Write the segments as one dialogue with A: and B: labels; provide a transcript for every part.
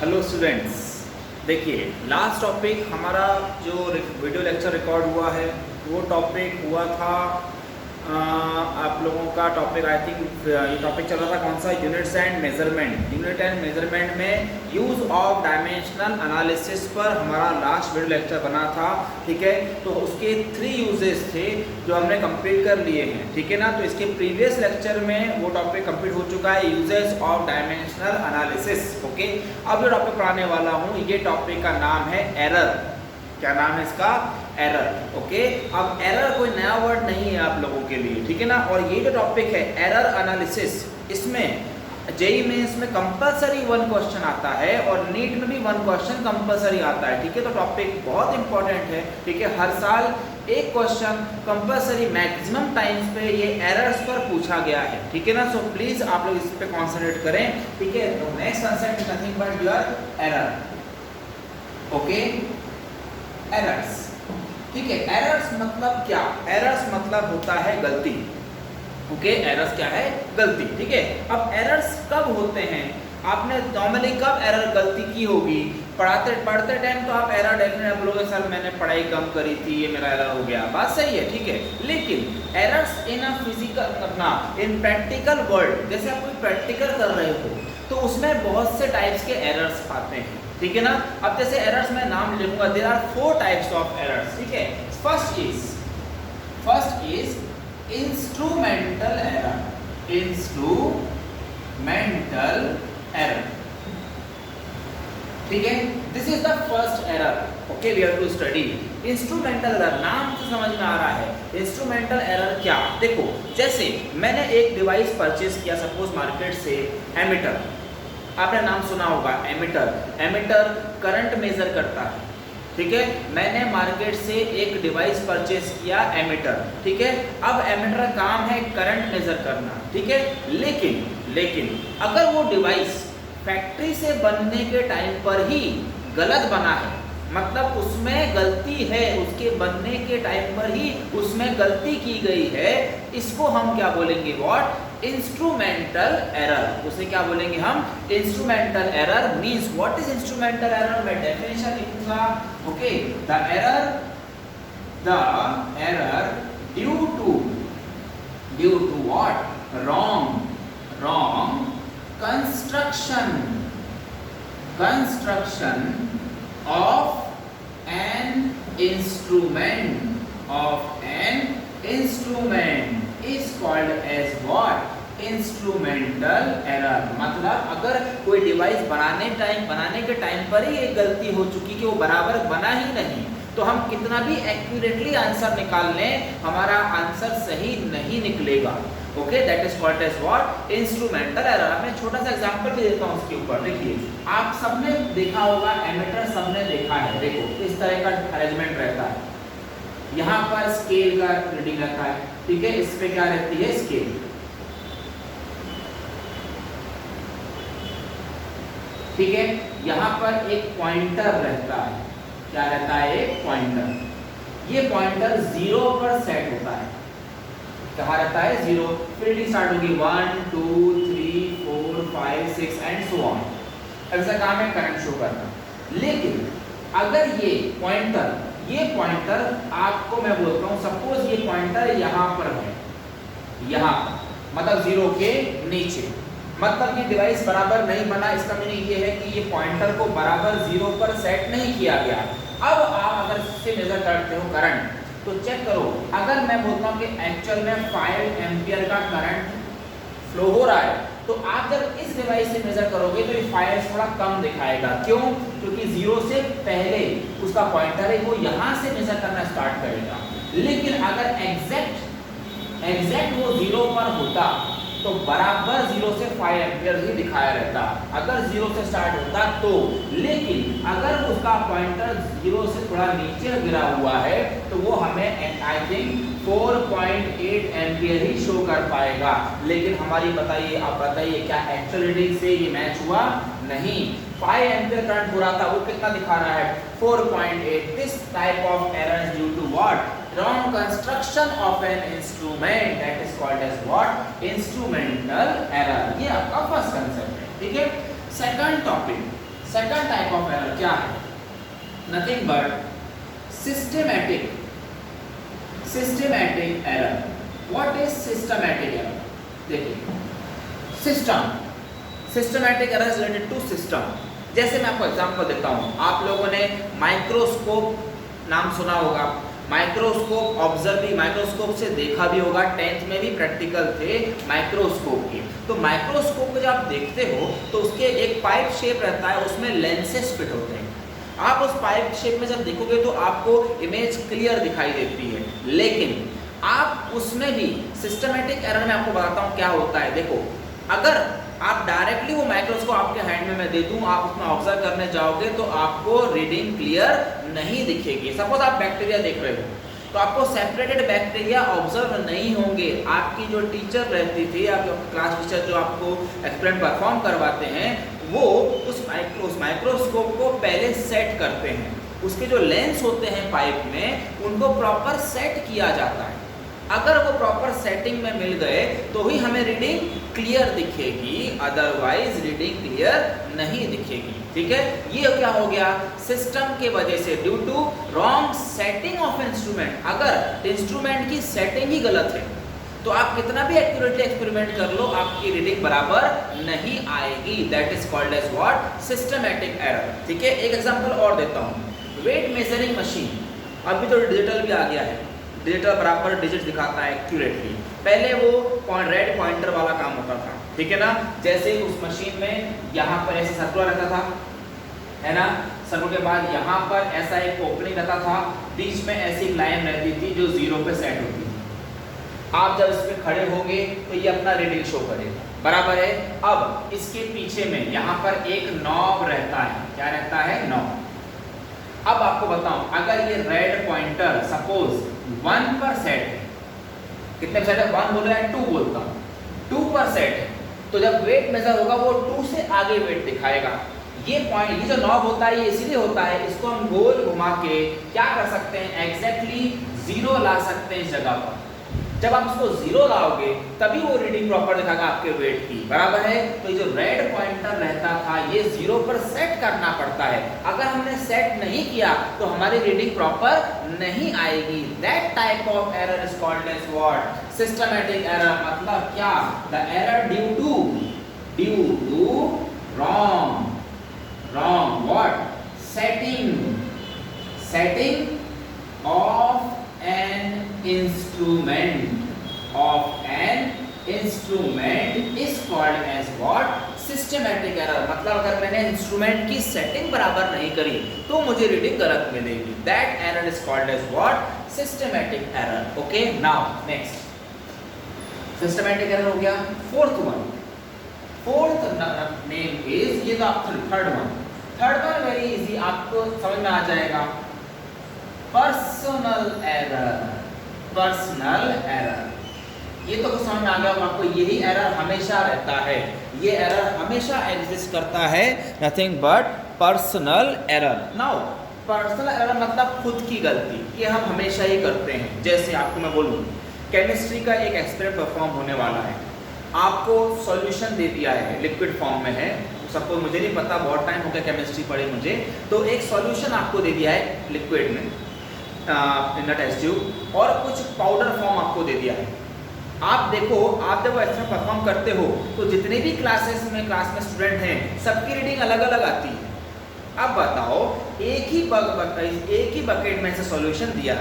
A: Hello students, देखिए last topic हमारा जो वीडियो लेक्चर रिकॉर्ड हुआ है वो टॉपिक हुआ था आप लोगों का टॉपिक आई थिंक ये टॉपिक चल रहा था कौन सा, units and measurement. Unit and measurement में यूज़ ऑफ डायमेंशनल एनालिसिस पर हमारा लास्ट वीडियो लेक्चर बना था। ठीक है, तो उसके 3 यूजेस थे जो हमने कंप्लीट कर लिए हैं। ठीक है ना, तो इसके प्रीवियस लेक्चर में वो टॉपिक कंप्लीट हो चुका है, uses of dimensional analysis. Okay, अब जो टॉपिक पढ़ाने वाला हूँ ये टॉपिक का नाम है एरर। क्या नाम है इसका? एरर। ओके, अब एरर कोई नया वर्ड नहीं है आप लोगों के लिए, ठीक है ना। और ये जो टॉपिक है एरर एनालिसिस, इसमें जेईई मेंस में कंपलसरी 1 क्वेश्चन आता है और नीट में भी 1 क्वेश्चन कंपलसरी आता है। ठीक है, तो टॉपिक बहुत इंपॉर्टेंट है। ठीक है, हर साल एक क्वेश्चन कंपलसरी मैक्सिमम टाइम्स पे ये एरर्स पर पूछा गया है। ठीक है ना, सो प्लीज आप लोग इस पे कॉन्सेंट्रेट करें। ठीक है, तो next concept is nothing but your error. Okay, errors. ठीक है, एरर्स मतलब क्या? एरर्स मतलब होता है गलती। ओके, एरर्स क्या है? गलती। ठीक है, अब एरर्स कब होते हैं? आपने नॉर्मली कब एरर गलती की होगी? पढ़ते टाइम तो आप एरर डेफिनेटली बोलोगे सर मैंने पढ़ाई कम करी थी, ये मेरा एरर हो गया। बात सही है, ठीक है, लेकिन एरर्स इन अ फिजिकल करना, इन प्रैक्टिकल वर्ल्ड, जैसे आप कोई प्रैक्टिकल कर रहे हो तो उसमें बहुत से टाइप्स के एरर्स आते हैं। ठीक है ना, अब जैसे एरर्स मैं नाम लिखूंगा, there are 4 types of errors. ठीक है, first is instrumental error. Instrumental error, ठीक है, this is the first error. Okay, we have to study instrumental error. नाम से समझ में आ रहा है इंस्ट्रूमेंटल एरर क्या। देखो, जैसे मैंने एक डिवाइस परचेज किया सपोज मार्केट से, एमीटर। आपने नाम सुना होगा एमीटर। एमीटर करंट मेजर करता है। ठीक है, मैंने मार्केट से एक डिवाइस परचेज किया एमीटर। ठीक है, अब एमीटर का काम है करंट मेजर करना। ठीक है, लेकिन अगर वो डिवाइस फैक्ट्री से बनने के टाइम पर ही गलत बना है, मतलब उसमें गलती है, उसके बनने के टाइम पर ही उसमें गलती की गई है, इसको हम क्या बोलेंगे? व्हाट? Instrumental error. उसे क्या बोलेंगे हम? Instrumental error means what is instrumental error? मैं डेफिनेशन लिखूंगा। Okay, the error due to what? Wrong construction of an instrument is called as what? Instrumental error. मतलब अगर कोई डिवाइस बनाने के टाइम पर ही एक गलती हो चुकी कि वो बराबर बना ही नहीं, तो हम कितना भी एक्यूरेटली आंसर निकाल लें, हमारा आंसर सही नहीं निकलेगा। Okay, that is called as what? Instrumental error. मैं छोटा सा एग्जांपल भी देता हूँ उसके ऊपर। देखिए, आप सबने देखा होगा एमीटर, सबने देखा है। देखो, इस तरह का अरेंजमेंट रहता है। यहाँ पर स्केल का रीडिंग रहता है। ठीक है, इस पे क्या रहती है? स्केल। ठीक है, यहाँ पर एक पॉइंटर रहता है। क्या रहता है? एक पॉइंटर। ये पॉइंटर 0 पर सेट होता है। कहाँ रहता है? 0। फिर रीडिंग स्टार्ट होगी 1 2 3 4 5 6 एंड सो ऑन। ऐसा काम है करंट शो करना। लेकिन अगर ये पॉइंटर आपको मैं बोलता हूँ, सपोज ये पॉइंटर यहाँ पर है, यहाँ मतलब 0 के नीचे, मतलब ये डिवाइस बराबर नहीं बना। इसका मीनिंग ये है कि ये पॉइंटर को बराबर 0 पर सेट नहीं किया गया। अब आप अगर इससे मेजर करते हो करंट, तो चेक करो, अगर मैं बोलता हूँ कि एक्चुअल में 5 एम्पियर का करंट फ्लो हो रहा है, तो आप जब इस डिवाइस से मेजर करोगे तो ये 5 थोड़ा कम दिखाएगा। क्यों? क्योंकि 0 से पहले उसका पॉइंटर है वो यहाँ से मेजर करना स्टार्ट करेगा। लेकिन अगर एग्जैक्ट वो 0 पर होता तो बराबर 0 से 5 एम्पियर ही दिखाया रहता, अगर 0 से स्टार्ट होता तो। लेकिन अगर उसका पॉइंटर 0 से थोड़ा नीचे गिरा हुआ है तो वो हमें I think 4.8 ampere he show कर पाएगा। लेकिन हमारी आप बताइए क्या एक्चुअल रीडिंग से ये मैच हुआ? नहीं। 5 एम्पियर करंट हो रहा था, वो कितना दिखा रहा है? 4.8। This type of error is due to what? wrong construction of an instrument, that is called as what? Instrumental error. ये आपका फर्स्ट कंसेप्ट है, ठीक है। Second second type of error क्या है? Nothing but systematic error. What is systematic error? देखिए, systematic error is related to system. जैसे मैं आपको एग्जांपल देता हूँ, आप लोगों ने माइक्रोस्कोप नाम सुना होगा, माइक्रोस्कोप माइक्रोस्कोप से देखा भी होगा, 10th में भी प्रैक्टिकल थे माइक्रोस्कोप के। तो माइक्रोस्कोप को जब आप देखते हो तो उसके एक पाइप शेप रहता है, उसमें लेंसेस फिट होते हैं। आप उस पाइप शेप में जब देखोगे तो आपको इमेज क्लियर दिखाई देती है, लेकिन आप उसमें भी सिस्टमैटिक एरर में आपको बताता हूँ क्या होता है। देखो, अगर आप डायरेक्टली वो माइक्रोस्कोप आपके हैंड में मैं दे दूं, आप उसमें ऑब्जर्व करने जाओगे तो आपको रीडिंग क्लियर नहीं दिखेगी। सपोज आप बैक्टीरिया देख रहे हो तो आपको सेपरेटेड बैक्टीरिया ऑब्जर्व नहीं होंगे। आपकी जो टीचर रहती थी, आपके क्लास टीचर जो आपको एक्सपेरिमेंट परफॉर्म करवाते हैं, वो उस माइक्रोस्कोप को पहले सेट करते हैं। उसके जो लेंस होते हैं पाइप में, उनको प्रॉपर सेट किया जाता है। अगर वो प्रॉपर सेटिंग में मिल गए तो ही हमें रीडिंग क्लियर दिखेगी, अदरवाइज रीडिंग क्लियर नहीं दिखेगी। ठीक है, ये क्या हो गया? सिस्टम के वजह से, due to wrong setting of instrument. अगर इंस्ट्रूमेंट की सेटिंग ही गलत है तो आप कितना भी एक्यूरेटली एक्सपेरिमेंट कर लो, आपकी रीडिंग बराबर नहीं आएगी। That is called as what? Systematic error. ठीक है, एक एग्जांपल और देता हूँ। वेट मेजरिंग मशीन, अभी तो डिजिटल भी आ गया है, डिजिटल बराबर डिजिट दिखाता है एक्यूरेटली। पहले वो रेड पॉइंटर वाला काम होता था, ठीक है ना। जैसे उस मशीन में यहाँ पर ऐसे सर्कुलर रहता था, है ना, सर्कुलर के बाद यहाँ पर ऐसा एक ओपनिंग रहता था, बीच में ऐसी लाइन रहती थी जो 0 पे सेट होती थी। आप जब इस पे खड़े होंगे तो ये अपना रीडिंग शो करेगा, बराबर है। अब इसके पीछे में यहाँ पर एक नॉब रहता है, क्या रहता है? नॉब। अब आपको बताऊं, अगर ये रेड पॉइंटर सपोज 1 पर सेट है, कितने पर सेट है? 1 बोलो या 2 बोलता हूं, 2 पर सेट है, तो जब वेट मेजर होगा वो 2 से आगे वेट दिखाएगा। ये पॉइंट, ये जो नॉब होता है ये इसीलिए होता है, इसको हम गोल घुमा के क्या कर सकते हैं? एग्जैक्टली 0 ला सकते हैं इस जगह पर। जब आप उसको 0 लाओगे तभी वो रीडिंग प्रॉपर दिखाएगा आपके वेट की, बराबर है। तो ये जो रेड पॉइंटर रहता था ये 0 पर सेट करना पड़ता है। अगर हमने सेट नहीं किया तो हमारी रीडिंग प्रॉपर नहीं आएगी। That type of error is called as what? Systematic error. मतलब क्या? The error due to wrong what? Setting of an instrument is called as what? Systematic error। मतलब अगर मैंने इंस्ट्रूमेंट की सेटिंग बराबर नहीं करी तो मुझे रीडिंग गलत मिलेगी। That error is called as what? Systematic error। Okay, now next systematic error हो गया। fourth name is, ये तो आप third one very easy, आपको समझ में आ जाएगा। Personal error. ये तो समझ में आ गया आपको। यही एरर हमेशा रहता है, ये एरर हमेशा एग्जिस्ट करता है, nothing but personal error. Now personal error मतलब खुद की गलती, ये हम हमेशा ही करते हैं। जैसे आपको मैं बोलूँ, केमिस्ट्री का एक एक्सपेरिमेंट परफॉर्म होने वाला है, आपको सॉल्यूशन दे दिया है, लिक्विड फॉर्म में है। सबको, मुझे नहीं पता, बहुत टाइम हो गया केमिस्ट्री पढ़ी मुझे, तो एक सॉल्यूशन आपको दे दिया है लिक्विड में, इन द टेस्ट ट्यूब, और कुछ पाउडर फॉर्म आपको दे दिया है। आप देखो, आप जब ऐसा परफॉर्म करते हो तो जितने भी क्लास में स्टूडेंट हैं, सबकी रीडिंग अलग अलग आती है। अब बताओ, एक ही बकेट में से सॉल्यूशन दिया,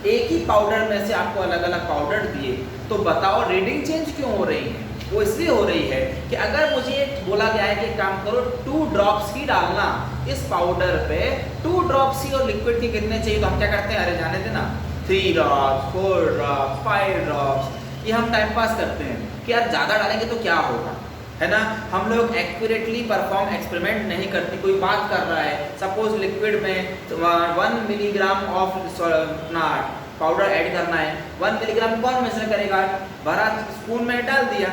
A: एक ही पाउडर में से आपको अलग अलग पाउडर दिए, तो बताओ रीडिंग चेंज क्यों हो रही है? वो इसलिए हो रही है कि अगर मुझे बोला गया है कि काम करो 2 ड्रॉप्स ही डालना इस पाउडर पे, 2 ड्रॉप्स ही, और लिक्विड के कितने चाहिए, तो हम क्या करते हैं? अरे जाने देना, 3 ड्रॉप्स, 4 ड्रॉप्स, 5 ड्रॉप्स, ये हम टाइम पास करते हैं कि यार ज़्यादा डालेंगे तो क्या होगा, है ना। हम लोग एक्यूरेटली परफॉर्म एक्सपेरिमेंट नहीं करते। कोई बात कर रहा है, सपोज लिक्विड में 1 मिलीग्राम ऑफ पाउडर ऐड करना है, 1 मिलीग्राम कौन मेजर करेगा? भरा स्पून में डाल दिया,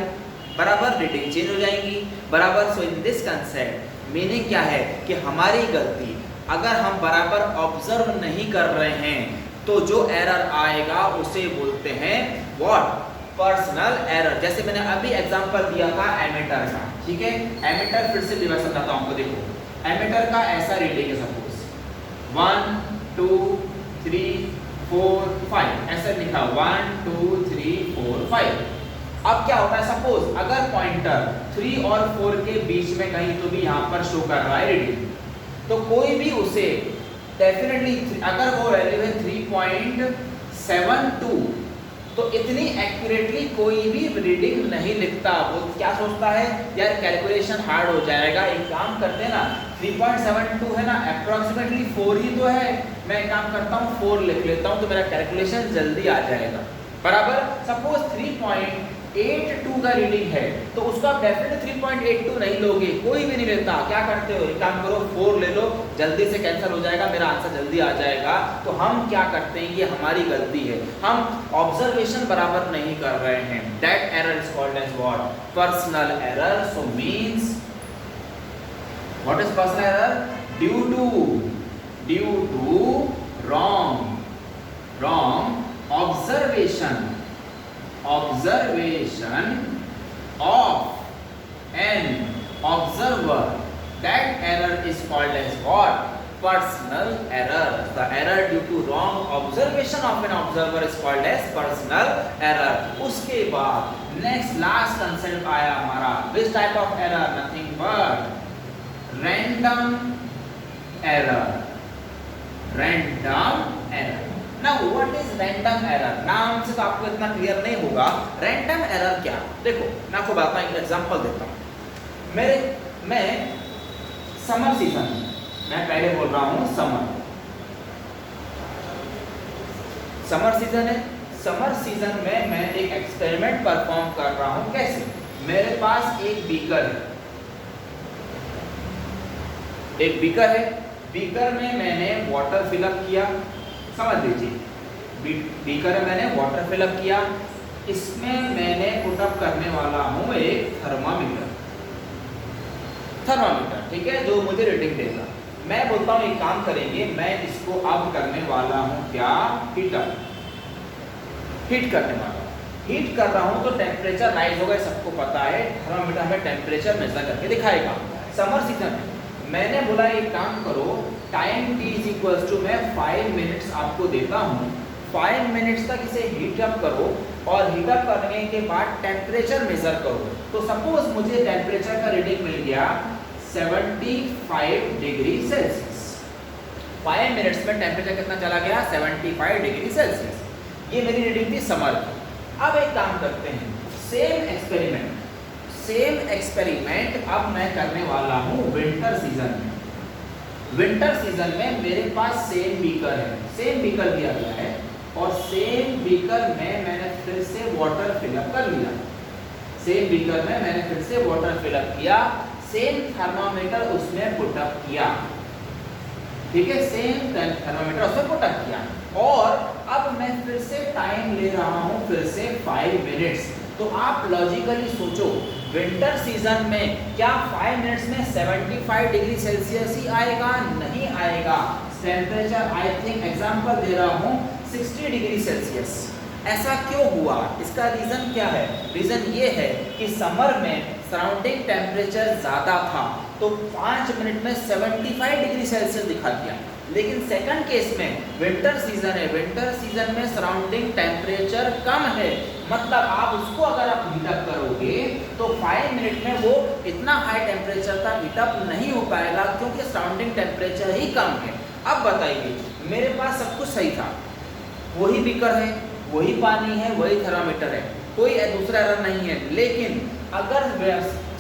A: बराबर, रीडिंग चेंज हो जाएगी, बराबर। सो इन दिस कंसेप्ट मीनिंग क्या है कि हमारी गलती, अगर हम बराबर ऑब्जर्व नहीं कर रहे हैं तो जो एरर आएगा उसे बोलते हैं व्हाट? Personal error. जैसे मैंने अभी एग्जांपल दिया था एमीटर का, ठीक है। एमीटर फिर से मैं समझाता हूँ आपको। देखो, एमीटर का ऐसा रीडिंग है सपोज 1 2 3 4 5 ऐसा लिखा 1 2 3 4 5। अब क्या होता है सपोज अगर पॉइंटर 3 और 4 के बीच में कहीं तो भी यहाँ पर शो कर रहा है रीडिंग, तो कोई भी उसे डेफिनेटली अगर वो वैल्यू है 3.72 तो इतनी एक्यूरेटली कोई भी रीडिंग नहीं लिखता। वो क्या सोचता है यार कैलकुलेशन हार्ड हो जाएगा, एक काम करते हैं ना 3.72 है ना अप्रोक्सीमेटली 4 ही तो है, मैं एक काम करता हूँ 4 लिख लेता हूँ तो मेरा कैलकुलेशन जल्दी आ जाएगा। बराबर सपोज 3.82 का रीडिंग है तो उसका आप डेफिनेटली 3.82 नहीं लोगे, कोई भी नहीं लेता। क्या करते हो, एक काम करो 4 ले लो, जल्दी से कैंसिल हो जाएगा, मेरा आंसर जल्दी आ जाएगा। तो हम क्या करते हैं, ये हमारी गलती है, हम ऑब्जर्वेशन बराबर नहीं कर रहे हैं। That error is called as what, personal error. So means what is personal error, due to wrong observation of an observer. That error is called as what, personal error. The error due to wrong observation of an observer is called as personal error. उसके बाद next last concept आया हमारा, which type of error, nothing but random error. Now what is random error? नाम से तो आपको इतना clear नहीं होगा। random error क्या, देखो मैं आपको बताता हूँ, एक एग्जांपल देता हूँ। मैं समर सीजन, मैं पहले बोल रहा हूँ समर सीजन है। समर सीजन में मैं एक एक्सपेरिमेंट परफॉर्म कर रहा हूँ। कैसे, मेरे पास एक बीकर है, बीकर में मैंने वाटर फिलअप किया, समझ लीजिए बीकर में मैंने वाटर फिलअप किया, इसमें मैंने पुटअप करने वाला हूँ एक थर्मामीटर, ठीक है, जो मुझे रीडिंग देगा। मैं बोलता हूँ एक काम करेंगे, मैं इसको अब करने वाला हूँ क्या, हीट करने वाला हूँ। हीट कर रहा हूँ तो टेम्परेचर राइज होगा, सबको पता है, थर्मामीटर हमें टेम्परेचर मेजर करके दिखाएगा। समर सीजन है, मैंने बोला एक काम करो, time t is equal to, मैं 5 मिनट्स आपको देता हूँ, 5 मिनट्स तक इसे हीट अप करो और हीट अप करने के बाद टेम्परेचर मेजर करो। तो सपोज मुझे टेम्परेचर का रीडिंग मिल गया 75 डिग्री सेल्सियस। 5 मिनट्स में टेम्परेचर कितना चला गया, 75 डिग्री सेल्सियस। ये मेरी रीडिंग थी समर की। अब एक काम करते हैं, सेम एक्सपेरिमेंट अब मैं करने वाला हूँ विंटर सीजन में। विंटर सीजन में मेरे पास सेम बीकर है, सेम बीकर दिया गया है और सेम बीकर में मैंने फिर से वाटर फिलअप कर लिया। सेम बीकर में मैंने फिर से वाटर फिलअप किया, सेम थर्मामीटर उसमें पुटअप किया, ठीक है, सेम थर्मामीटर उसमें पुटअप किया और अब मैं फिर से टाइम ले रहा हूँ, फिर से 5 मिनट्स। तो आप लॉजिकली सोचो, विंटर सीजन में क्या 5 मिनट्स में 75 डिग्री सेल्सियस ही आएगा, नहीं आएगा। टेम्परेचर आई थिंक एग्जांपल दे रहा हूँ 60 डिग्री सेल्सियस। ऐसा क्यों हुआ, इसका रीजन क्या है, रीजन ये है कि समर में सराउंडिंग टेम्परेचर ज़्यादा था तो 5 मिनट में 75 डिग्री सेल्सियस दिखा दिया। लेकिन सेकंड केस में विंटर सीजन है, विंटर सीजन में सराउंडिंग टेम्परेचर कम है, मतलब आप उसको अगर आप हीटअप करोगे तो 5 मिनट में वो इतना हाई टेम्परेचर तक हीटअप नहीं हो पाएगा क्योंकि सराउंडिंग टेम्परेचर ही कम है। अब बताइए, मेरे पास सब कुछ सही था, वही बीकर है, वही पानी है, वही थर्मामीटर है, कोई दूसरा एरर नहीं है। लेकिन अगर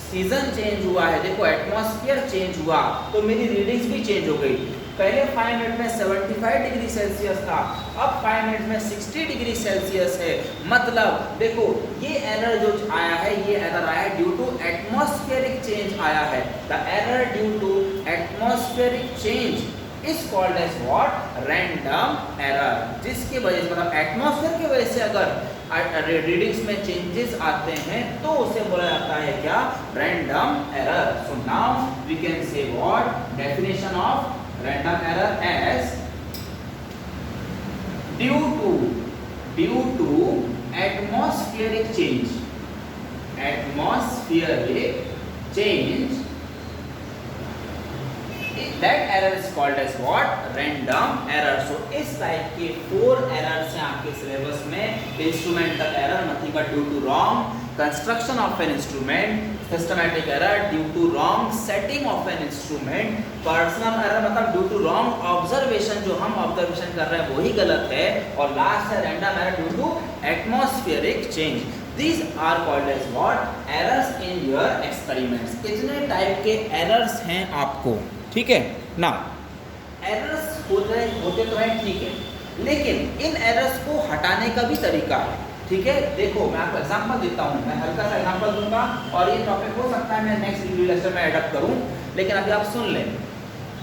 A: सीजन चेंज हुआ है, देखो एटमॉस्फेयर चेंज हुआ तो मेरी रीडिंग्स भी चेंज हो गई। पहले 5 मिनट में 75 डिग्री सेल्सियस था, अब 5 मिनट में 60 डिग्री सेल्सियस है। मतलब देखो ये एरर जो आया है, ये एरर आया है ड्यू टू एटमॉस्फेरिक चेंज आया है। The error due to atmospheric change is called as what, random error. जिसकी वजह से मतलब एटमॉस्फेयर की वजह से अगर रीडिंग्स में चेंजेस आते हैं तो उसे बोला जाता है क्या, random error. So now we can say what, definition of random error as due to atmospheric change that error is called as what, random error. So इस टाइप के 4 एरर्स हैं आपके सिलेबस में। Instrumental error nothing but due to wrong construction of an instrument, systematic error due to wrong setting of an instrument, personal error मतलब due to wrong observation, जो हम observation कर रहे हैं वही गलत है, और लास्ट है random error due to atmospheric change. These are called as what? Errors in your experiments. इतने टाइप के एरर्स हैं आपको, ठीक है ना। एरर्स होते तो हैं, ठीक है, लेकिन इन एरर्स को हटाने का भी तरीका है, ठीक है। देखो मैं आपको एग्जांपल देता हूँ, मैं हल्का सा एग्जांपल दूंगा और ये टॉपिक हो सकता है मैं नेक्स्ट वीडियो लेक्चर में एडप्ट करूँ, लेकिन अभी आप सुन लें।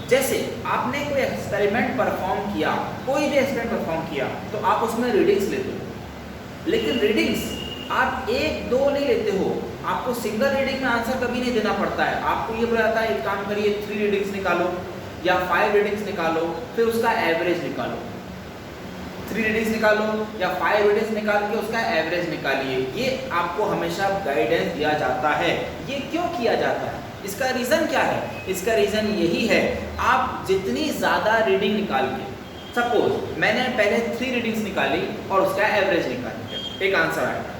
A: जैसे आपने कोई एक्सपेरिमेंट परफॉर्म किया, कोई भी एक्सपेरिमेंट परफॉर्म किया, तो आप उसमें रीडिंग्स लेते हो, लेकिन रीडिंग्स आप 1-2 नहीं लेते हो, आपको सिंगल रीडिंग में आंसर कभी नहीं देना पड़ता है। आपको ये बोला जाता है एक काम करिए 3 रीडिंग्स निकालो या 5 रीडिंग्स निकालो, फिर उसका एवरेज निकालो। 3 रीडिंग्स निकालो या 5 रीडिंग्स निकाल के उसका एवरेज निकालिए। ये आपको हमेशा गाइडेंस दिया जाता है। ये क्यों किया जाता है, इसका रीज़न क्या है? इसका रीज़न यही है, आप जितनी ज़्यादा रीडिंग निकाल के, सपोज मैंने पहले 3 रीडिंग्स निकाली और उसका एवरेज निकाली, एक आंसर आएगा।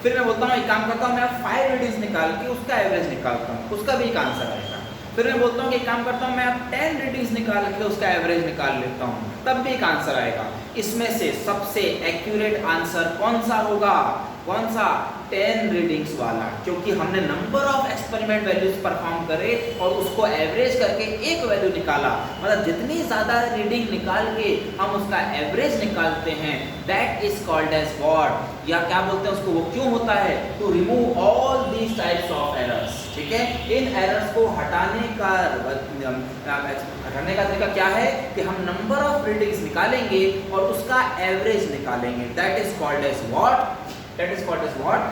A: फिर मैं बोलता हूँ एक काम करता हूँ, मैं 5 रीडिंग्स निकाल के उसका एवरेज निकालता हूँ, उसका भी एक आंसर आएगा। फिर मैं बोलता हूँ कि एक काम करता हूँ, मैं 10 रीडिंग्स निकाल के उसका एवरेज निकाल लेता हूँ, तब भी एक आंसर आएगा। इसमें से सबसे एक्यूरेट आंसर कौन सा होगा? कौन सा? 10 रीडिंग्स वाला, क्योंकि हमने number of experiment values perform करे और उसको एवरेज करके एक वैल्यू निकाला। मतलब जितनी ज़्यादा रीडिंग निकाल के हम उसका एवरेज निकालते हैं, that is called as what, या क्या बोलते हैं उसको, वो क्यों होता है? To remove all these types of errors, ठीक है। इन एरर्स को हटाने का तरीका क्या है कि हम नंबर ऑफ रीडिंग्स निकालेंगे और उसका एवरेज निकालेंगे। That is called as what? That is called as what?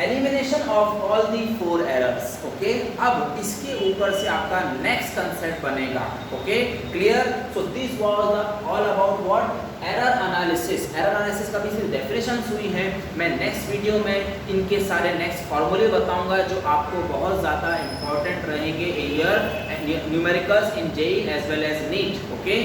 A: Elimination of all the 4 errors. Okay? अब इसके ऊपर से आपका next concept बनेगा. Okay? Clear? So this was all about what? Error analysis. Error analysis का भी सिर्फ definitions हुई हैं. मैं next video में इनके सारे next formulae बताऊंगा जो आपको बहुत ज़्यादा important रहेंगे in your numericals in JEE as well as NEET. Okay?